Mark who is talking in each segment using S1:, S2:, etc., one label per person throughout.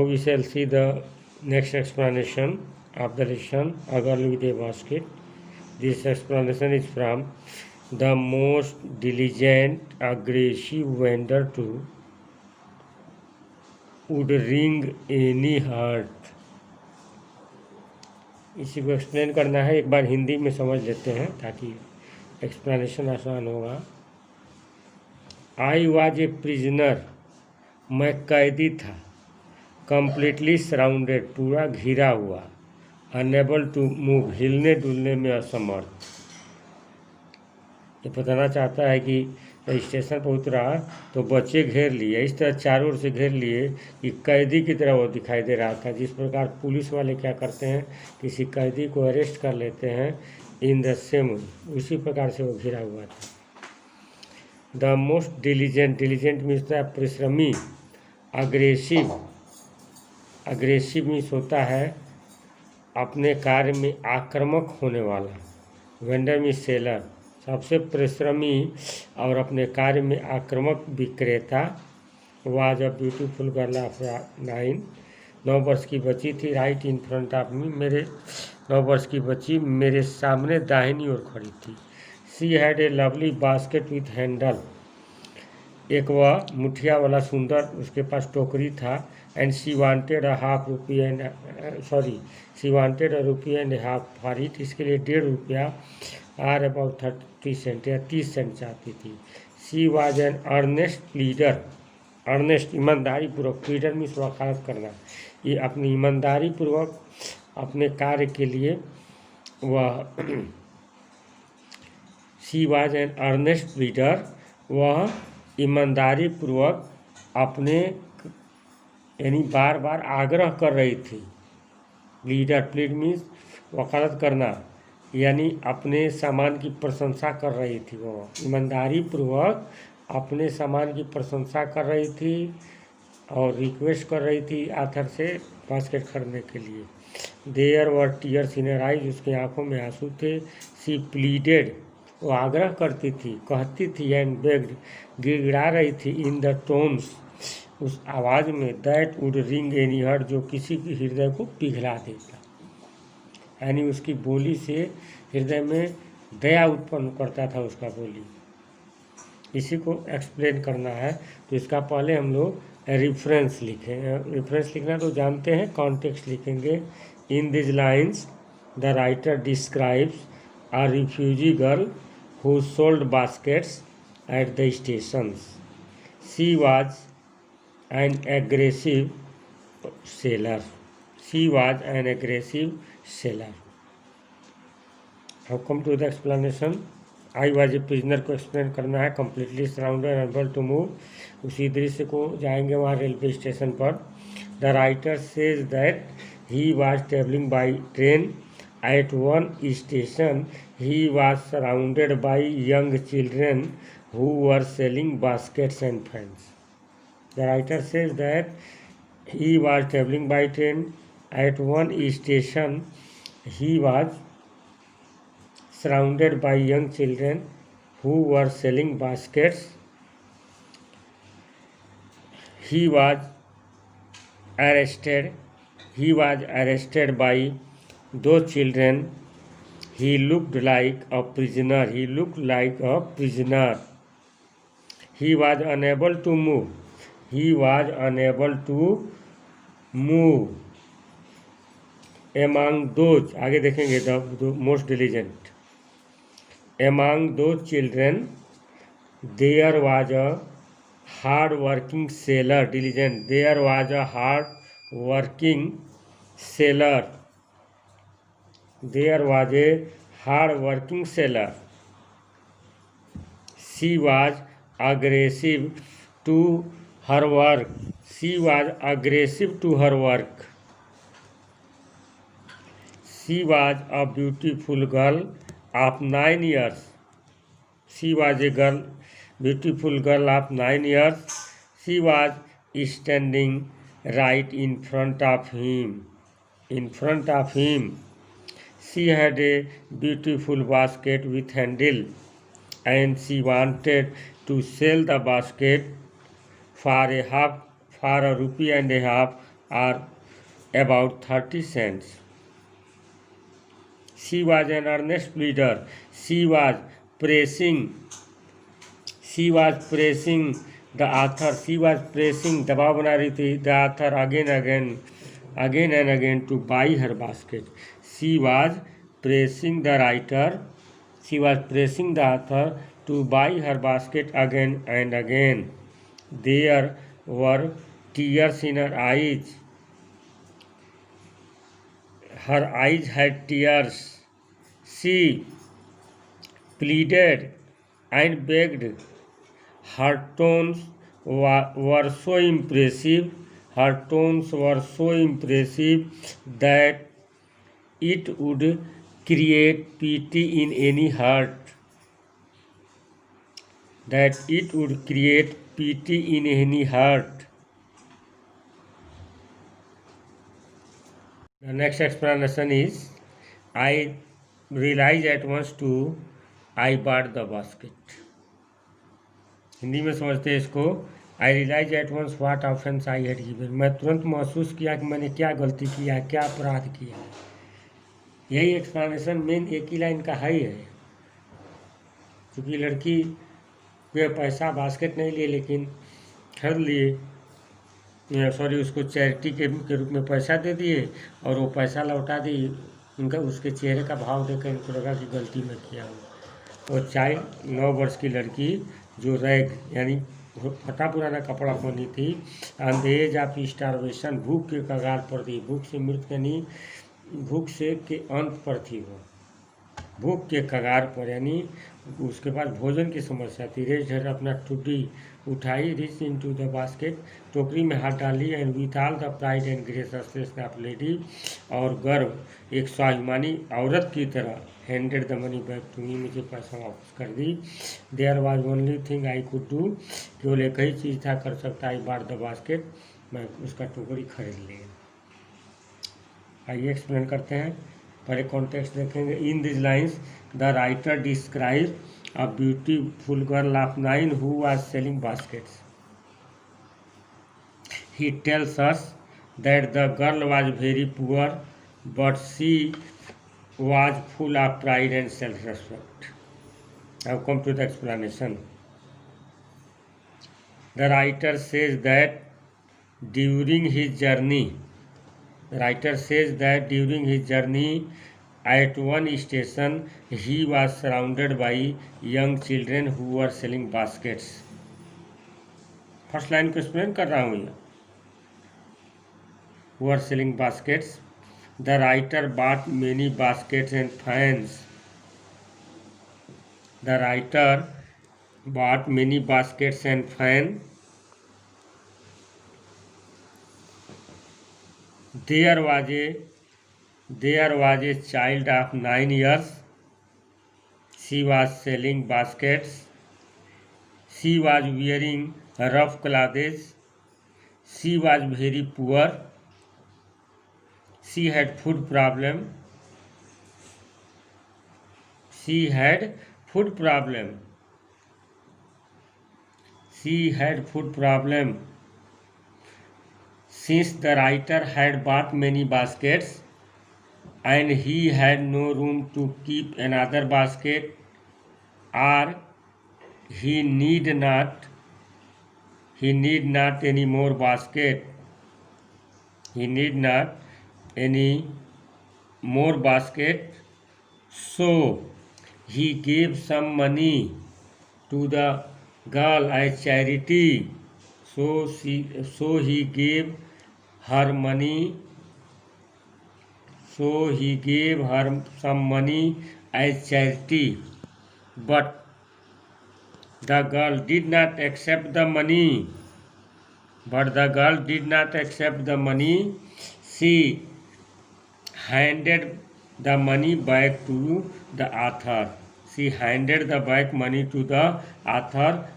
S1: we shall see the next explanation of the lesson, A Girl with a Basket. This explanation is from the most diligent, aggressive vendor to would wring any heart. इसी को explain करना है, एक बार हिंदी में समझ लेते हैं ताकि एक्सप्लेनेशन आसान होगा। आई वॉज ए प्रिजनर, मैं कैदी था, कंप्लीटली सराउंडेड, पूरा घिरा हुआ, अनेबल टू मूव, हिलने डुलने में असमर्थ। ये बताना चाहता है कि स्टेशन पर उतरा तो बच्चे घेर लिए, इस तरह चारों ओर से घेर लिए कि कैदी की तरह वो दिखाई दे रहा था। जिस प्रकार पुलिस वाले क्या करते हैं, किसी कैदी को अरेस्ट कर लेते हैं, इन द सेम, उसी प्रकार से वो घिरा हुआ था। The most diligent, diligent means परिश्रमी, अग्रेसिव, अग्रेसिव मीन्स होता है अपने कार्य में आक्रामक होने वाला। वेंडर मीन्स सेलर, सबसे परिश्रमी और अपने कार्य में आक्रामक विक्रेता। Was a beautiful girl of 9 वर्ष की बच्ची थी, right in front of me, मेरे 9 वर्ष की बच्ची मेरे सामने दाहिनी ओर खड़ी थी। She had a lovely basket with handle, एक वह मुठिया वाला सुंदर उसके पास टोकरी था। And she wanted a half rupee and she wanted a rupee and half for it, इसके लिए 1.5 रुपया आर अबाउट 30 सेंट या 30 सेंट चाहती थी। She was an earnest pleader, earnest ईमानदारी पूर्वक, प्लीडर मीन्स वकालत करना, ये अपनी ईमानदारी पूर्वक अपने कार्य के लिए वह she was an earnest pleader, वह ईमानदारी पूर्वक अपने यानी बार बार आग्रह कर रही थी। प्लीडर, प्लीड मीन्स वकालत करना, यानी अपने सामान की प्रशंसा कर रही थी। वो ईमानदारी पूर्वक अपने सामान की प्रशंसा कर रही थी और रिक्वेस्ट कर रही थी आथर से बास्केट खरीदने के लिए। There were tears in her eyes, उसकी आंखों में आंसू थे। सी प्लीडेड, वो आग्रह करती थी, कहती थी। एंड बेग्ड, गिड़गिड़ा रही थी। इन द टोन्स, उस आवाज़ में, that would ring any heart, जो किसी के हृदय को पिघला देता, यानी उसकी बोली से हृदय में दया उत्पन्न करता था उसका बोली। इसी को एक्सप्लेन करना है तो इसका पहले हम लोग रेफरेंस लिखें। रेफरेंस लिखना तो जानते हैं, कॉन्टेक्स्ट लिखेंगे। In this lines the writer describes a refugee girl who sold baskets at the stations. She was an aggressive seller, she was an aggressive seller. How come to the explanation. I was a prisoner को explain करना है, completely surrounded unable to move. उसी दृश्य को जाएंगे वहाँ railway station पर। The writer says that he was travelling by train at one station, he was surrounded by young children who were selling baskets and fans. The writer says that he was traveling by train at one station, he was surrounded by young children who were selling baskets, he was arrested by those children, he looked like a prisoner, he was unable to move, among those, आगे देखेंगे the most diligent, among those children there was a hard working sailor, diligent, there was a hard working sailor, there was a hard working sailor, she was aggressive to her work, she was aggressive to her work, she was a beautiful girl of 9 years, she was a beautiful girl of 9 years, she was standing right in front of him, she had a beautiful basket with handle, and she wanted to sell the basket for a rupee and a half are about 30 cents. She was an earnest pleader. She was pressing the author. She was pressing, दबाव बना रही थी, the author again and again to buy her basket. She was pressing the writer. She was pressing the author to buy her basket again and again. There were tears in her eyes. Her eyes had tears. She pleaded and begged. Her tones were so impressive. Her tones were so impressive that it would create pity in any heart. That it would create pity in any heart. The next explanation is, I realized at once too, I bought the basket. Hindi में समझते हैं इसको, I realize at once what offence I had given. मैं तुरंत महसूस किया कि मैंने क्या गलती किया है, क्या अपराध किया है। यही एक्सप्लेनेशन मेन एक ही लाइन का ही है। क्योंकि लड़की वे पैसा बास्केट नहीं लिए लेकिन खरीद लिए, सॉरी उसको चैरिटी के रूप में पैसा दे दिए और वो पैसा लौटा दी। उनका उसके चेहरे का भाव देखकर इनको लगा कि गलती मैं किया हूँ। वो चाइल्ड 9 वर्ष की लड़की जो रैग यानी फटा पुराना कपड़ा पहनी थी, on the edge of starvation, भूख के कगार पर थी। भूख से मृत्यु यानी भूख से के अंत पर थी। वो भूख के कगार पर यानी उसके पास भोजन की समस्या थी। रेज हर अपना टुड्डी उठाई, reach into the basket, टोकरी में हाथ डाली, and with all the pride and graceness of lady, और गर्व एक स्वाभिमानी औरत की तरह, handed the money back to me, मुझे पैसा वापस कर दी। There was only thing I could do, केवल एक ही चीज़ था कर सकता, आई बाट द बास्केट, मैं उसका टोकरी खरीद लिया। आइए एक्सप्लेन करते हैं। पहले कॉन्टेक्स्ट देखेंगे। इन this lines the writer describe a beautiful girl of 9 who was selling baskets. He tells us that the girl was very poor, but she was full of pride and self-respect. Now come to the explanation. The writer says that during his journey, at one station, he was surrounded by young children who were selling baskets. First line को explain कर रहा हूँ यहाँ। who are selling baskets. The writer bought many baskets and fans. The writer bought many baskets and fans. There was a child of 9 years. She was selling baskets. She was wearing rough clothes. She was very poor. She had food problem. Since the writer had bought many baskets and he had no room to keep another basket, or he need not any more basket. So he gave some money to the girl as charity. So he gave her some money as charity, but the girl did not accept the money. She handed the money back to the author.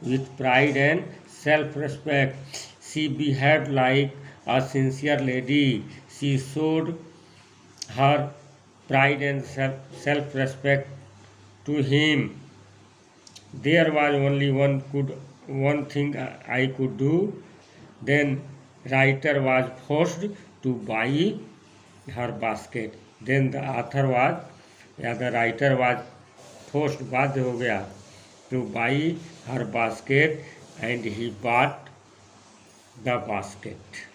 S1: With pride and self-respect. She behaved like a sincere lady. She showed her pride and self-respect to him. There was only one thing I could do. Then writer was forced to buy her basket. Then the author was या the writer was forced, बाध्य हो गया, to buy her basket and he bought the basket.